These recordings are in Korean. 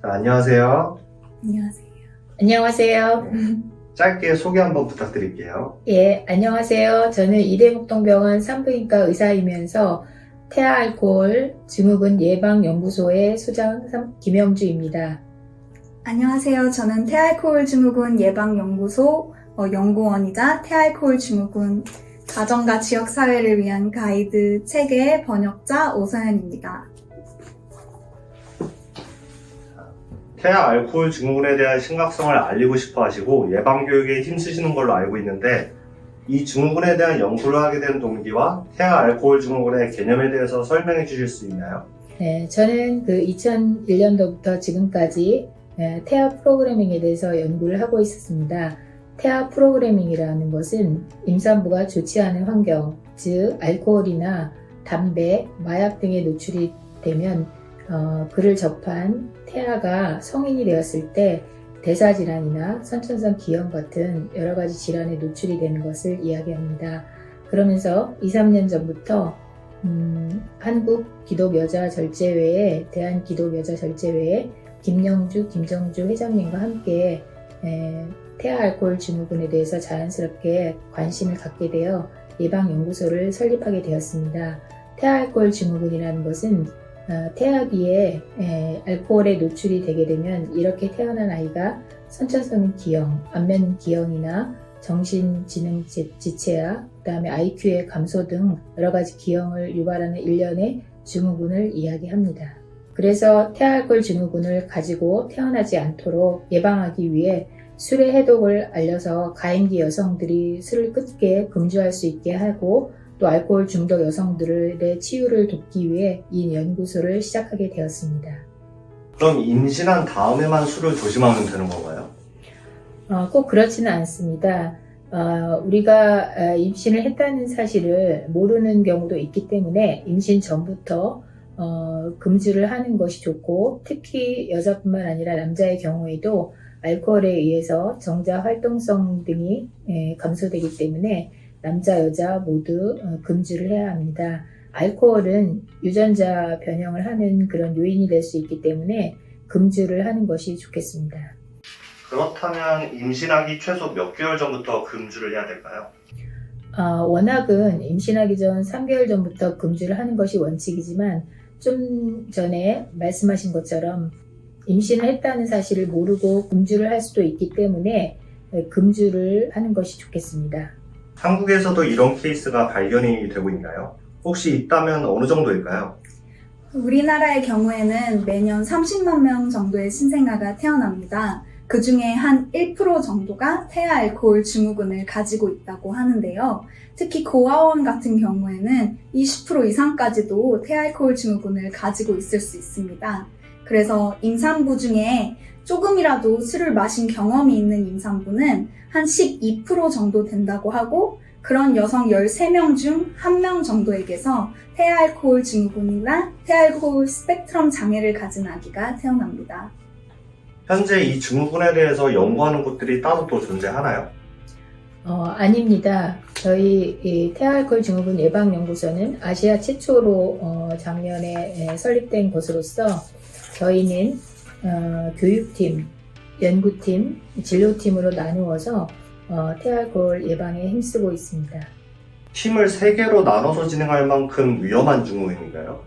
안녕하세요. 안녕하세요. 안녕하세요. 짧게 소개 한번 부탁드릴게요. 예, 안녕하세요. 저는 이대목동병원 산부인과 의사이면서 태아알코올 증후군 예방연구소의 소장 김영주입니다. 안녕하세요. 저는 태알코올 증후군 예방연구소 연구원이자 태알코올 증후군 가정과 지역사회를 위한 가이드 책의 번역자 오서연입니다. 태아 알코올 증후군에 대한 심각성을 알리고 싶어 하시고 예방교육에 힘쓰시는 걸로 알고 있는데 이 증후군에 대한 연구를 하게 된 동기와 태아 알코올 증후군의 개념에 대해서 설명해 주실 수 있나요? 네, 저는 2001년도부터 지금까지 태아 프로그래밍에 대해서 연구를 하고 있었습니다. 태아 프로그래밍이라는 것은 임산부가 좋지 않은 환경, 즉 알코올이나 담배, 마약 등에 노출이 되면 그를 접한 태아가 성인이 되었을 때 대사질환이나 선천성 기형 같은 여러 가지 질환에 노출이 되는 것을 이야기합니다. 그러면서 2, 3년 전부터 한국기독여자절제회에 대한기독여자절제회에 김정주 회장님과 함께 태아 알코올 증후군에 대해서 자연스럽게 관심을 갖게 되어 예방연구소를 설립하게 되었습니다. 태아 알코올 증후군이라는 것은 태아기에 알코올에 노출이 되게 되면 이렇게 태어난 아이가 선천성 기형, 안면 기형이나 정신지능 지체와 그다음에 IQ의 감소 등 여러 가지 기형을 유발하는 일련의 증후군을 이야기합니다. 그래서 태아알코올 증후군을 가지고 태어나지 않도록 예방하기 위해 술의 해독을 알려서 가임기 여성들이 술을 끊게 금주할 수 있게 하고 또 알코올 중독 여성들의 치유를 돕기 위해 이 연구소를 시작하게 되었습니다. 그럼 임신한 다음에만 술을 조심하면 되는 건가요? 꼭 그렇지는 않습니다. 우리가 임신을 했다는 사실을 모르는 경우도 있기 때문에 임신 전부터 금주를 하는 것이 좋고 특히 여자뿐만 아니라 남자의 경우에도 알코올에 의해서 정자 활동성 등이 감소되기 때문에 남자, 여자 모두 금주를 해야 합니다. 알코올은 유전자 변형을 하는 그런 요인이 될 수 있기 때문에 금주를 하는 것이 좋겠습니다. 그렇다면 임신하기 최소 몇 개월 전부터 금주를 해야 될까요? 워낙은 임신하기 전 3개월 전부터 금주를 하는 것이 원칙이지만 좀 전에 말씀하신 것처럼 임신을 했다는 사실을 모르고 금주를 할 수도 있기 때문에 금주를 하는 것이 좋겠습니다. 한국에서도 이런 케이스가 발견이 되고 있나요? 혹시 있다면 어느 정도일까요? 우리나라의 경우에는 매년 30만 명 정도의 신생아가 태어납니다. 그 중에 한 1% 정도가 태아 알코올 증후군을 가지고 있다고 하는데요. 특히 고아원 같은 경우에는 20% 이상까지도 태아 알코올 증후군을 가지고 있을 수 있습니다. 그래서 임산부 중에 조금이라도 술을 마신 경험이 있는 임산부는 한 12% 정도 된다고 하고 그런 여성 13명 중 1명 정도에게서 태아 알코올 증후군이나 태아 알코올 스펙트럼 장애를 가진 아기가 태어납니다. 현재 이 증후군에 대해서 연구하는 곳들이 따로 또 존재하나요? 아닙니다. 저희 태아 알코올 증후군 예방연구소는 아시아 최초로 작년에 설립된 곳으로서 저희는 교육팀, 연구팀, 진료팀으로 나누어서 태아 알코올 예방에 힘쓰고 있습니다. 팀을 3개로 나눠서 진행할 만큼 위험한 증후군인가요?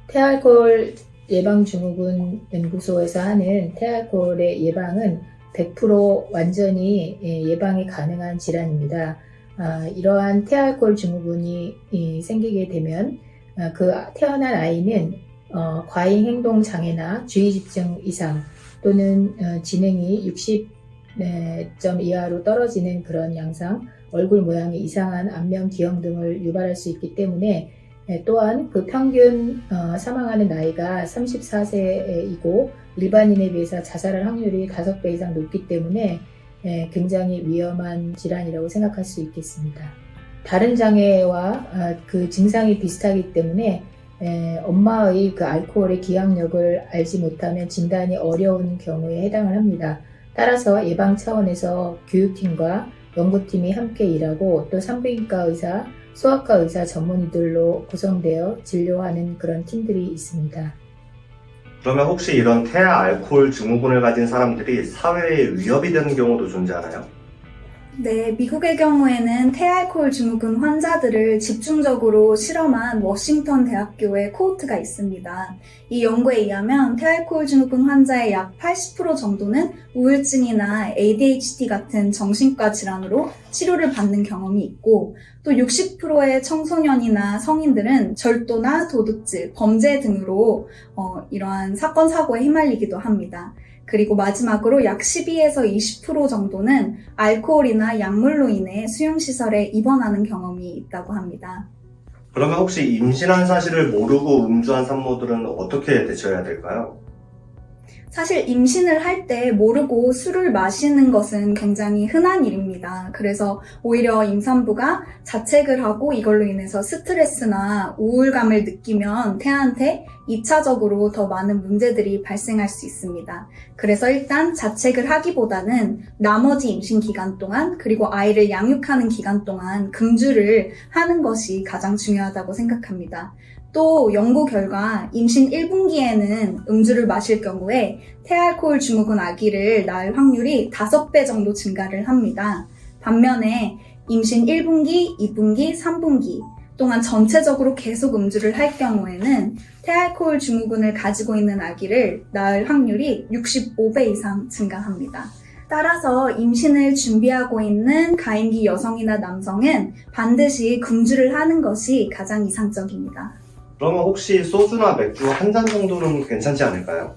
태아 알코올 예방증후군 연구소에서 하는 태아 알코올의 예방은 100% 완전히 예방이 가능한 질환입니다. 이러한 태아 알코올 증후군이 생기게 되면 그 태어난 아이는 과잉 행동 장애나 주의집중 이상 또는 지능이 60점 이하로 떨어지는 그런 양상, 얼굴 모양이 이상한 안면 기형 등을 유발할 수 있기 때문에 또한 그 평균 사망하는 나이가 34세이고 일반인에 비해서 자살할 확률이 5배 이상 높기 때문에 굉장히 위험한 질환이라고 생각할 수 있겠습니다. 다른 장애와 그 증상이 비슷하기 때문에 엄마의 그 알코올의 기억력을 알지 못하면 진단이 어려운 경우에 해당을 합니다. 따라서 예방 차원에서 교육팀과 연구팀이 함께 일하고 또 산부인과 의사, 소아과 의사 전문의들로 구성되어 진료하는 그런 팀들이 있습니다. 그러면 혹시 이런 태아 알코올 증후군을 가진 사람들이 사회에 위협이 되는 경우도 존재하나요? 네, 미국의 경우에는 태알코올 증후군 환자들을 집중적으로 실험한 워싱턴 대학교의 코호트가 있습니다. 이 연구에 의하면 태알코올 증후군 환자의 약 80% 정도는 우울증이나 ADHD 같은 정신과 질환으로 치료를 받는 경험이 있고, 또 60%의 청소년이나 성인들은 절도나 도둑질, 범죄 등으로 이러한 사건, 사고에 휘말리기도 합니다. 그리고 마지막으로 약 12에서 20% 정도는 알코올이나 약물로 인해 수용시설에 입원하는 경험이 있다고 합니다. 그러면 혹시 임신한 사실을 모르고 음주한 산모들은 어떻게 대처해야 될까요? 사실 임신을 할 때 모르고 술을 마시는 것은 굉장히 흔한 일입니다. 그래서 오히려 임산부가 자책을 하고 이걸로 인해서 스트레스나 우울감을 느끼면 태아한테 2차적으로 더 많은 문제들이 발생할 수 있습니다. 그래서 일단 자책을 하기보다는 나머지 임신 기간 동안 그리고 아이를 양육하는 기간 동안 금주를 하는 것이 가장 중요하다고 생각합니다. 또 연구 결과 임신 1분기에는 음주를 마실 경우에 태알코올 증후군 아기를 낳을 확률이 5배 정도 증가를 합니다. 반면에 임신 1분기, 2분기, 3분기 동안 전체적으로 계속 음주를 할 경우에는 태알코올 증후군을 가지고 있는 아기를 낳을 확률이 65배 이상 증가합니다. 따라서 임신을 준비하고 있는 가임기 여성이나 남성은 반드시 금주를 하는 것이 가장 이상적입니다. 그러면 혹시 소주나 맥주 한 잔 정도는 괜찮지 않을까요?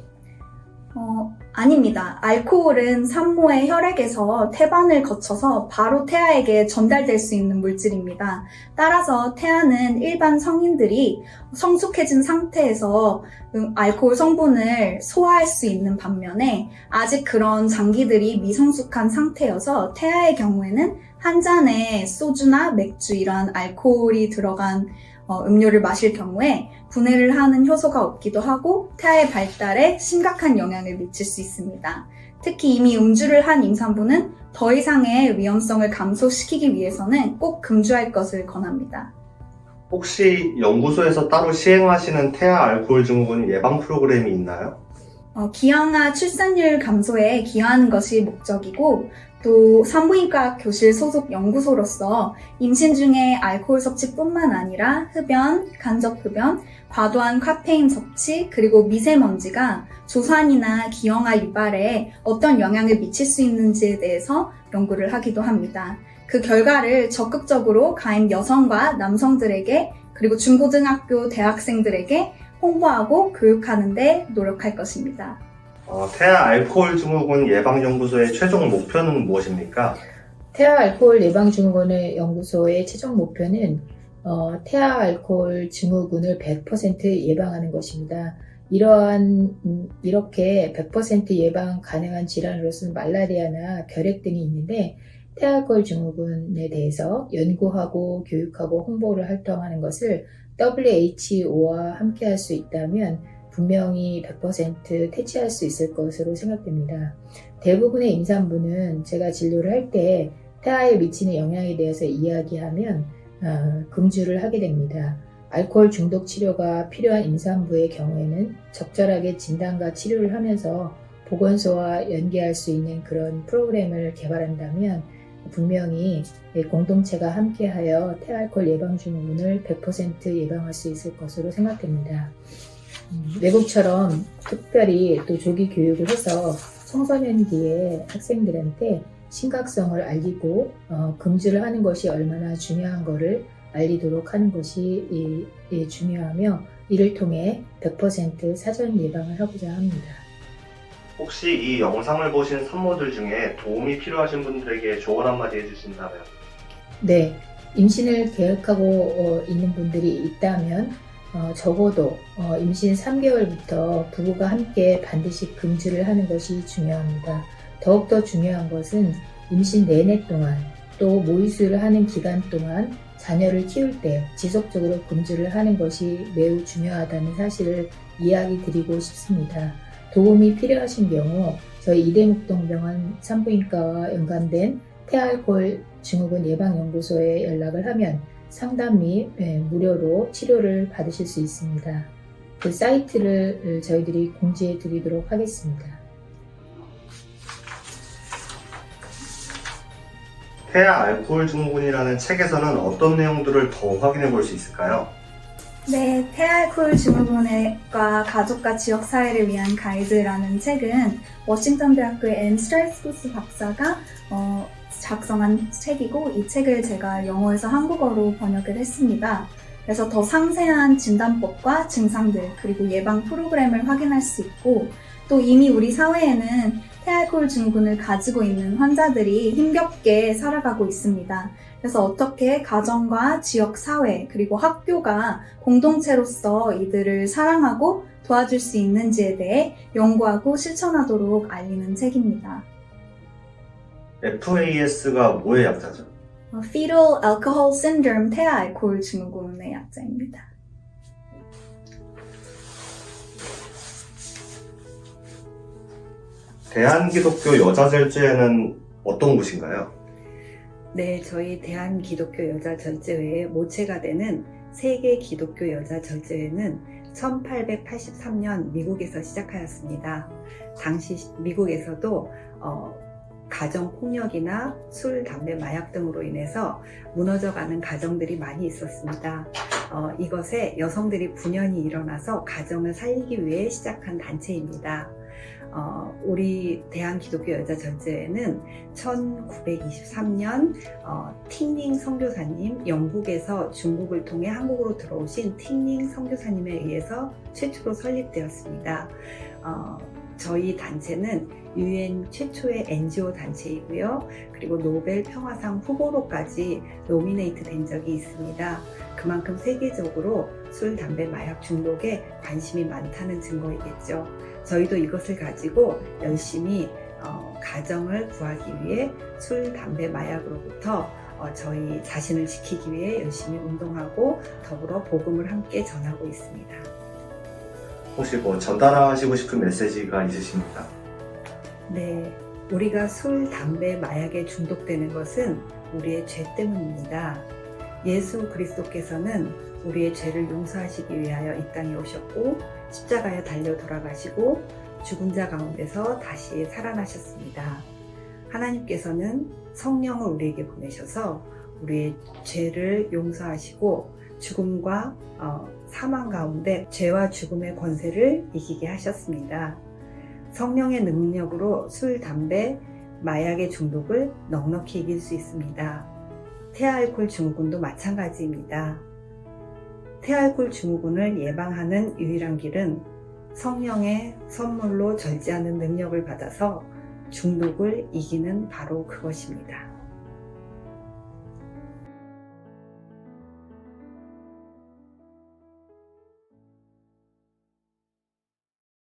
아닙니다. 알코올은 산모의 혈액에서 태반을 거쳐서 바로 태아에게 전달될 수 있는 물질입니다. 따라서 태아는 일반 성인들이 성숙해진 상태에서 알코올 성분을 소화할 수 있는 반면에 아직 그런 장기들이 미성숙한 상태여서 태아의 경우에는 한 잔에 소주나 맥주 이러한 알코올이 들어간 음료를 마실 경우에 분해를 하는 효소가 없기도 하고 태아의 발달에 심각한 영향을 미칠 수 있습니다. 특히 이미 음주를 한 임산부는 더 이상의 위험성을 감소시키기 위해서는 꼭 금주할 것을 권합니다. 혹시 연구소에서 따로 시행하시는 태아 알코올 증후군 예방 프로그램이 있나요? 기형아 출산율 감소에 기여하는 것이 목적이고 또 산부인과 교실 소속 연구소로서 임신 중에 알코올 섭취뿐만 아니라 흡연, 간접 흡연, 과도한 카페인 섭취, 그리고 미세먼지가 조산이나 기형아 유발에 어떤 영향을 미칠 수 있는지에 대해서 연구를 하기도 합니다. 그 결과를 적극적으로 가임 여성과 남성들에게 그리고 중고등학교 대학생들에게 홍보하고 교육하는 데 노력할 것입니다. 태아 알코올 증후군 예방연구소의 최종 목표는 무엇입니까? 태아 알코올 예방 증후군의 연구소의 최종 목표는 태아 알코올 증후군을 100% 예방하는 것입니다. 이렇게 100% 예방 가능한 질환으로서는 말라리아나 결핵 등이 있는데 태아 알코올 증후군에 대해서 연구하고 교육하고 홍보를 활동하는 것을 WHO와 함께 할 수 있다면 분명히 100% 퇴치할 수 있을 것으로 생각됩니다. 대부분의 임산부는 제가 진료를 할 때 태아에 미치는 영향에 대해서 이야기하면 금주를 하게 됩니다. 알코올 중독 치료가 필요한 임산부의 경우에는 적절하게 진단과 치료를 하면서 보건소와 연계할 수 있는 그런 프로그램을 개발한다면 분명히 공동체가 함께하여 태알코올 예방 증후군을 100% 예방할 수 있을 것으로 생각됩니다. 외국처럼 특별히 또 조기 교육을 해서 청소년기의 학생들한테 심각성을 알리고 금주를 하는 것이 얼마나 중요한 것을 알리도록 하는 것이 중요하며 이를 통해 100% 사전 예방을 하고자 합니다. 혹시 이 영상을 보신 산모들 중에 도움이 필요하신 분들에게 조언 한마디 해주신다면? 네, 임신을 계획하고 있는 분들이 있다면 적어도 임신 3개월부터 부부가 함께 반드시 금주를 하는 것이 중요합니다. 더욱더 중요한 것은 임신 내내 동안 또 모유수유를 하는 기간 동안 자녀를 키울 때 지속적으로 금주를 하는 것이 매우 중요하다는 사실을 이야기 드리고 싶습니다. 도움이 필요하신 경우 저희 이대목동병원 산부인과와 연관된 태아알코올 증후군 예방연구소에 연락을 하면 상담 및 무료로 치료를 받으실 수 있습니다. 그 사이트를 저희들이 공지해 드리도록 하겠습니다. 태아 알코올 증후군이라는 책에서는 어떤 내용들을 더 확인해 볼 수 있을까요? 네, 태아알코올 증후군과 가족과 지역 사회를 위한 가이드라는 책은 워싱턴 대학교의 앤 스트라이스부스 박사가 작성한 책이고, 이 책을 제가 영어에서 한국어로 번역을 했습니다. 그래서 더 상세한 진단법과 증상들, 그리고 예방 프로그램을 확인할 수 있고, 또 이미 우리 사회에는 태아알코올 증후군을 가지고 있는 환자들이 힘겹게 살아가고 있습니다. 그래서 어떻게 가정과 지역 사회, 그리고 학교가 공동체로서 이들을 사랑하고 도와줄 수 있는지에 대해 연구하고 실천하도록 알리는 책입니다. FAS가 뭐의 약자죠? Fetal Alcohol Syndrome, 태아알코올 증후군의 약자입니다. 대한기독교 여자절제회는 어떤 곳인가요? 네, 저희 대한기독교 여자절제회의 모체가 되는 세계 기독교 여자절제회는 1883년 미국에서 시작하였습니다. 당시 미국에서도 가정폭력이나 술, 담배, 마약 등으로 인해서 무너져가는 가정들이 많이 있었습니다. 이것에 여성들이 분연히 일어나서 가정을 살리기 위해 시작한 단체입니다. 우리 대한기독교 여자절제회는 1923년 팅링 선교사님, 영국에서 중국을 통해 한국으로 들어오신 팅링 선교사님에 의해서 최초로 설립되었습니다. 저희 단체는 UN 최초의 NGO 단체이고요. 그리고 노벨 평화상 후보로까지 노미네이트 된 적이 있습니다. 그만큼 세계적으로 술, 담배, 마약 중독에 관심이 많다는 증거이겠죠. 저희도 이것을 가지고 열심히 가정을 구하기 위해 술, 담배, 마약으로부터 저희 자신을 지키기 위해 열심히 운동하고 더불어 복음을 함께 전하고 있습니다. 혹시 전달하시고 싶은 메시지가 있으십니까? 네, 우리가 술, 담배, 마약에 중독되는 것은 우리의 죄 때문입니다. 예수 그리스도께서는 우리의 죄를 용서하시기 위하여 이 땅에 오셨고 십자가에 달려 돌아가시고 죽은 자 가운데서 다시 살아나셨습니다. 하나님께서는 성령을 우리에게 보내셔서 우리의 죄를 용서하시고 죽음과 사망 가운데 죄와 죽음의 권세를 이기게 하셨습니다. 성령의 능력으로 술, 담배, 마약의 중독을 넉넉히 이길 수 있습니다. 태아알코올 증후군도 마찬가지입니다. 태아알코올 증후군을 예방하는 유일한 길은 성령의 선물로 절제하는 능력을 받아서 중독을 이기는 바로 그것입니다.